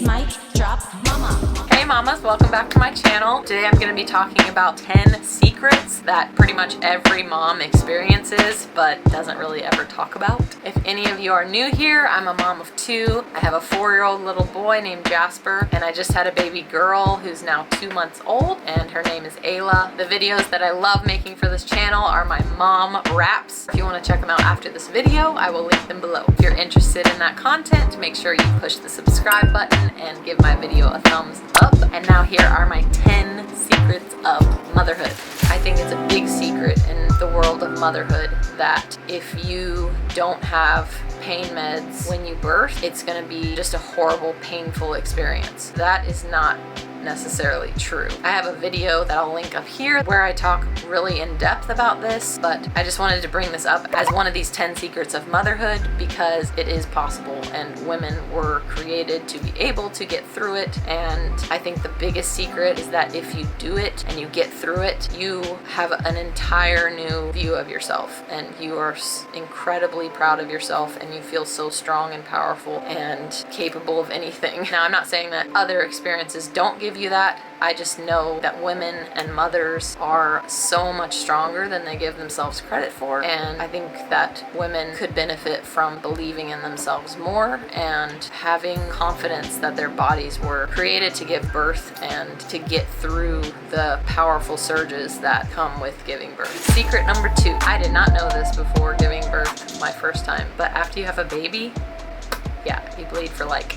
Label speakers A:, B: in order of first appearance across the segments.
A: Mic Drop Mama.
B: Hey mamas, welcome back to my channel. Today I'm going to be talking about 10 secrets that pretty much every mom experiences but doesn't really ever talk about. If any of you are new here, I'm a mom of 2. I have a 4-year-old little boy named Jasper, and I just had a baby girl who's now 2 months old, and her name is Ayla. The videos that I love making for this channel are my mom raps. If you want to check them out after this video, I will link them below. If you're interested in that content, make sure you push the subscribe button and give my video a thumbs up. And now here are my 10 secrets of motherhood. I think it's a big secret in the world of motherhood that if you don't have pain meds when you birth, it's going to be just a horrible, painful experience. That is not necessarily true. I have a video that I'll link up here where I talk really in depth about this, but I just wanted to bring this up as one of these 10 secrets of motherhood because it is possible and women were created to be able to get through it. And I think the biggest secret is that if you do it and you get through it, you have an entire new view of yourself and you are incredibly proud of yourself and you feel so strong and powerful and capable of anything. Now, I'm not saying that other experiences don't give you that. I just know that women and mothers are so much stronger than they give themselves credit for, and I think that women could benefit from believing in themselves more and having confidence that their bodies were created to give birth and to get through the powerful surges that come with giving birth. Secret number 2. I did not know this before giving birth my first time, but after you have a baby, yeah, you bleed for like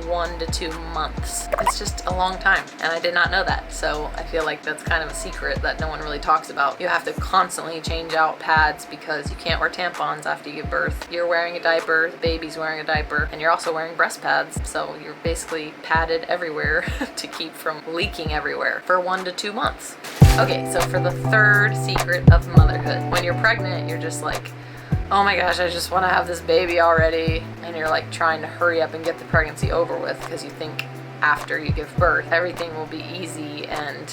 B: 1 to 2 months. It's just a long time, and I did not know that. So I feel like that's kind of a secret that no one really talks about. You have to constantly change out pads because you can't wear tampons after you give birth. You're wearing a diaper, the baby's wearing a diaper, and you're also wearing breast pads. So you're basically padded everywhere to keep from leaking everywhere for 1 to 2 months. Okay, so for the 3rd secret of motherhood, when you're pregnant, you're just like, oh my gosh, I just want to have this baby already. And you're like trying to hurry up and get the pregnancy over with because you think after you give birth, everything will be easy and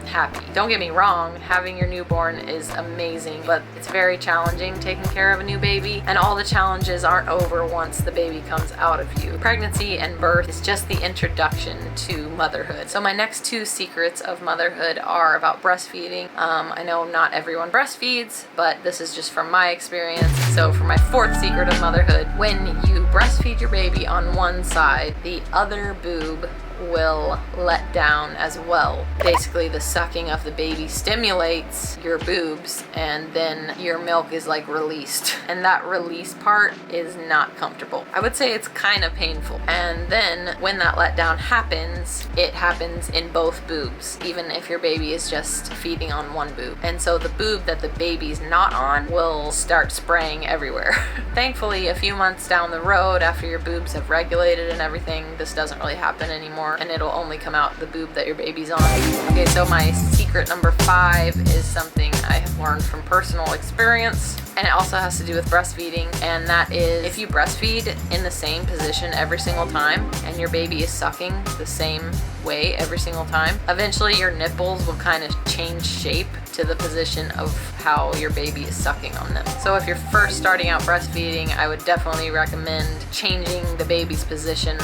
B: happy. Don't get me wrong, having your newborn is amazing, but it's very challenging taking care of a new baby, and all the challenges aren't over once the baby comes out of you. Pregnancy and birth is just the introduction to motherhood. So my next 2 secrets of motherhood are about breastfeeding. I know not everyone breastfeeds, but this is just from my experience. So for my 4th secret of motherhood, when you breastfeed your baby on one side, the other boob will let down as well. Basically, the sucking of the baby stimulates your boobs, and then your milk is like released, and that release part is not comfortable. I would say it's kind of painful. And then when that letdown happens, it happens in both boobs, even if your baby is just feeding on one boob. And so the boob that the baby's not on will start spraying everywhere. Thankfully, a few months down the road, after your boobs have regulated and everything, this doesn't really happen anymore, and it'll only come out the boob that your baby's on. Okay, so my secret number 5 is something I have learned from personal experience, and it also has to do with breastfeeding, and that is if you breastfeed in the same position every single time and your baby is sucking the same way every single time, eventually your nipples will kind of change shape to the position of how your baby is sucking on them. So if you're first starting out breastfeeding, I would definitely recommend changing the baby's position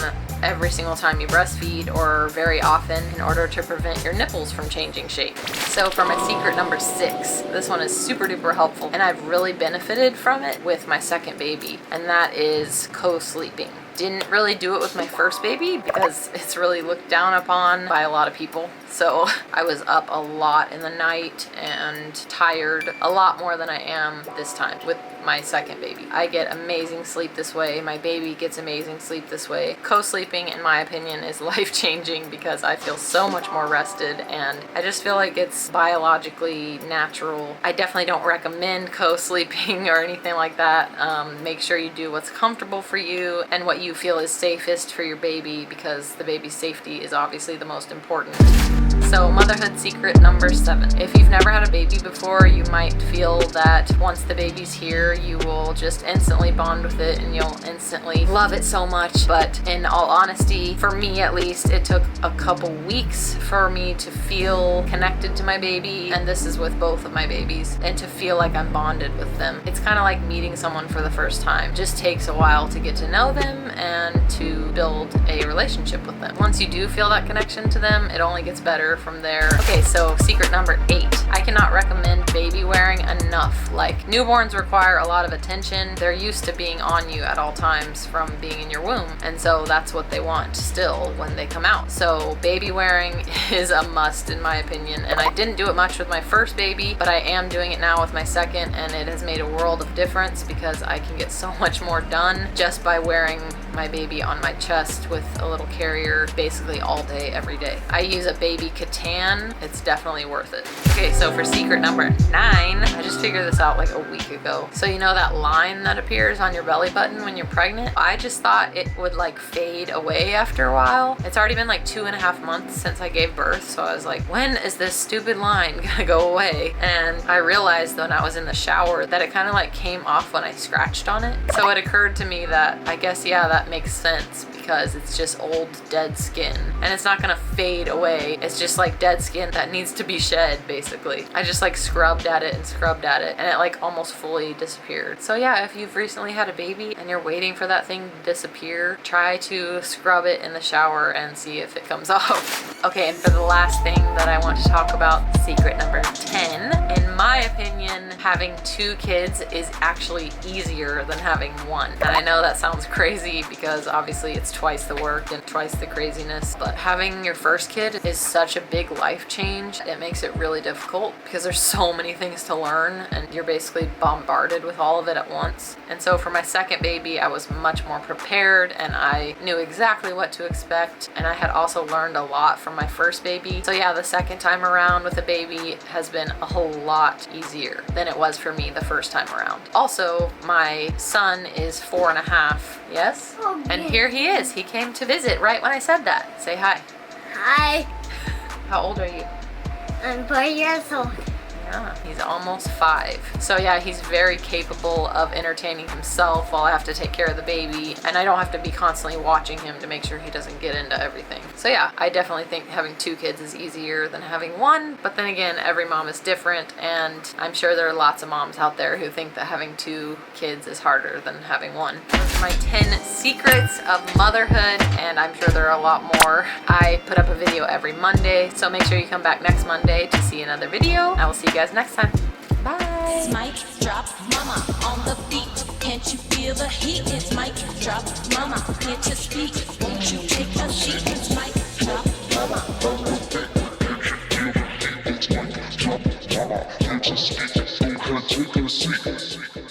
B: every single time you breastfeed, or very often, in order to prevent your nipples from changing shape. So for my secret number 6, this one is super duper helpful, and I've really benefited from it with my 2nd baby, and that is co-sleeping. Didn't really do it with my first baby because it's really looked down upon by a lot of people. So I was up a lot in the night and tired a lot more than I am this time with my 2nd baby. I get amazing sleep this way. My baby gets amazing sleep this way. Co-sleeping, in my opinion, is life-changing because I feel so much more rested, and I just feel like it's biologically natural. I definitely don't recommend co-sleeping or anything like that. Make sure you do what's comfortable for you and what you feel is safest for your baby, because the baby's safety is obviously the most important. So motherhood secret number 7. If you've never had a baby before, you might feel that once the baby's here, sure you will just instantly bond with it and you'll instantly love it so much. But in all honesty, for me at least, it took a couple weeks for me to feel connected to my baby, and this is with both of my babies, and to feel like I'm bonded with them. It's kind of like meeting someone for the first time. It just takes a while to get to know them and to build a relationship with them. Once you do feel that connection to them, it only gets better from there. Okay, so secret number 8. I cannot recommend baby wearing enough. Like, newborns require a lot of attention. They're used to being on you at all times from being in your womb, and so that's what they want still when they come out. So baby wearing is a must in my opinion, and I didn't do it much with my first baby, but I am doing it now with my second, and it has made a world of difference because I can get so much more done just by wearing my baby on my chest with a little carrier basically all day, every day. I use a baby katan. It's definitely worth it. Okay, so for secret number 9, I just figured this out like a week ago. So you know that line that appears on your belly button when you're pregnant? I just thought it would like fade away after a while. It's already been like 2.5 months since I gave birth, so I was like, when is this stupid line gonna go away? And I realized when I was in the shower that it kind of like came off when I scratched on it. So it occurred to me that I guess, yeah, that makes sense because it's just old dead skin and it's not gonna fade away. It's just like dead skin that needs to be shed basically. I just like scrubbed at it and scrubbed at it and it like almost fully disappeared. So yeah, if you've recently had a baby and you're waiting for that thing to disappear, try to scrub it in the shower and see if it comes off. Okay, and for the last thing that I want to talk about, secret number 10, in my opinion, having 2 kids is actually easier than having 1. And I know that sounds crazy because obviously it's twice the work and twice the craziness, but having your first kid is such a big life change. It makes it really difficult because there's so many things to learn and you're basically bombarded with all of it at once. And so for my second baby, I was much more prepared and I knew exactly what to expect, and I had also learned a lot from my first baby. So yeah, the second time around with a baby has been a whole lot easier than it was for me the first time around. Also, my son is 4.5. Yes?
C: Oh,
B: and
C: yes.
B: here he is. He came to visit right when I said that. Say hi.
C: Hi,
B: How old are you?
C: I'm 4 years old.
B: Yeah, he's almost 5. So yeah, he's very capable of entertaining himself while I have to take care of the baby, and I don't have to be constantly watching him to make sure he doesn't get into everything. So yeah, I definitely think having 2 kids is easier than having 1, but then again, every mom is different, and I'm sure there are lots of moms out there who think that having 2 kids is harder than having 1. Those are my 10 secrets of motherhood, and I'm sure there are a lot more. I put up a video every Monday, so make sure you come back next Monday to see another video. I will see you guys next time. Bye.
A: Mic drop, mama on the beat. Can't you feel the heat? It's mic drop, mama. Can't you speak? Won't you take a seat? It's mic drop, mama.
D: Take a seat.